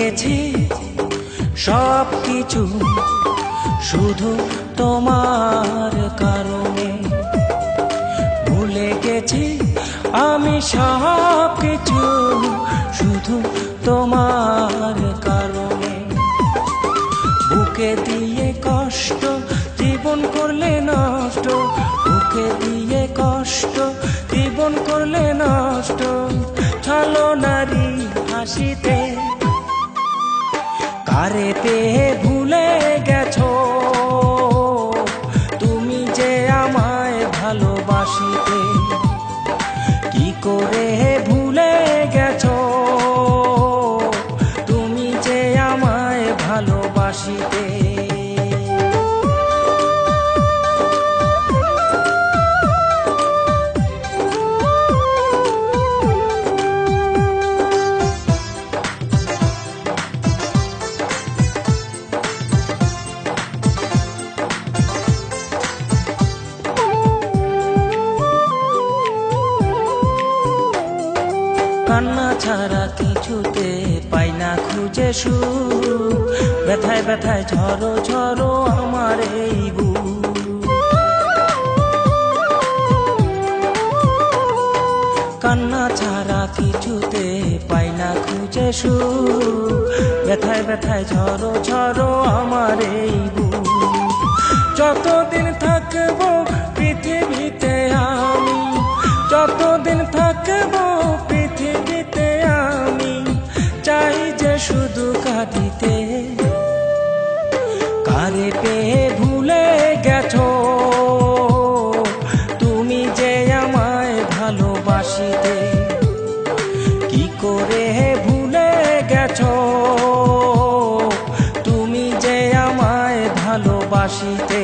গেছি সব কিছু শুধু তোমার কারণে। ভুলে গেছি আমি সব কিছু শুধু তোমার কারণে। বুকে দিয়ে কষ্ট জীবন করলে নষ্ট, বুকে দিয়ে কষ্ট জীবন করলে নষ্ট। ছলো নারী হাসিতে কারে পেয়ে ভুলে গেছো তুমি যে আমায় ভালোবাসিতে। কি করে ভুলে গেছো তুমি যে আমায় ভালোবাসিতে। কান্না ছাড়া কিছুতে পাই না খুঁজে সুর, ব্যথায় ব্যথায় ঝরো ঝরো আমার এই বুক। কান্না ছাড়া কিছুতে পাই না খুঁজে সুর, ব্যথায় ব্যথায় ঝরো ঝরো আমার এই বুক। যতদিন থাকবো পৃথিবীতে আমি, যতদিন থাকবো পৃথিবীতে আমি, চাই যে শুধু কাঁদিতে। কারে পেয়ে ভুলে গেছো তুমি যে আমায় ভালোবাসিতে। কি করে ভুলে গেছো তুমি যে আমায় ভালোবাসিতে।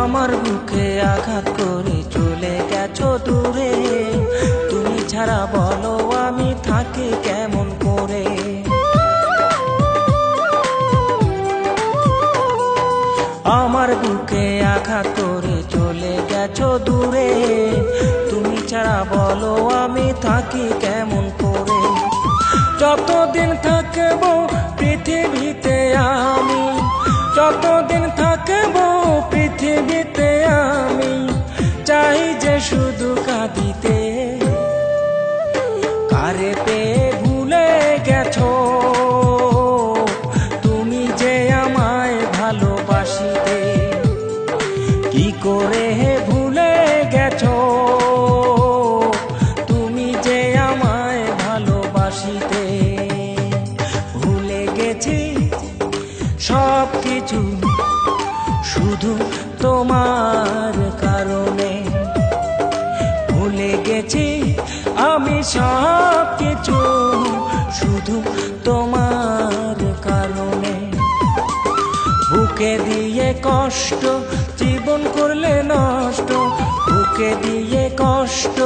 আমার বুকে আঘাত করে চলে গেছো দূরে, তুমি ছাড়া বলো আমি থাকি কেমন করে। আমার বুকে আঘাত করে চলে গেছো দূরে, তুমি ছাড়া বলো আমি থাকি কেমন করে। যতদিন থাকবো পৃথিবীতে আমি, যতদিন থাকবো পৃথিবীতে আমি, চাই যে শুধু কাঁদিতে। কারে পেয়ে ভুলে গেছো তুমি যে আমায় ভালোবাসিতে। কি করে ভুলে গেছো তুমি যে আমায় ভালোবাসিতে। ভুলে গেছি সব কিছু শুধু তোমার কারণে। ভুলে গেছি আমি সব কিছু শুধু তোমার কারণে। বুকে দিয়ে কষ্ট জীবন করলে নষ্ট, বুকে দিয়ে কষ্ট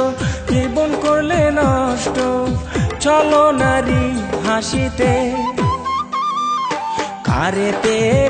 জীবন করলে নষ্ট। চলো নারী হাসিতে কারে পেয়ে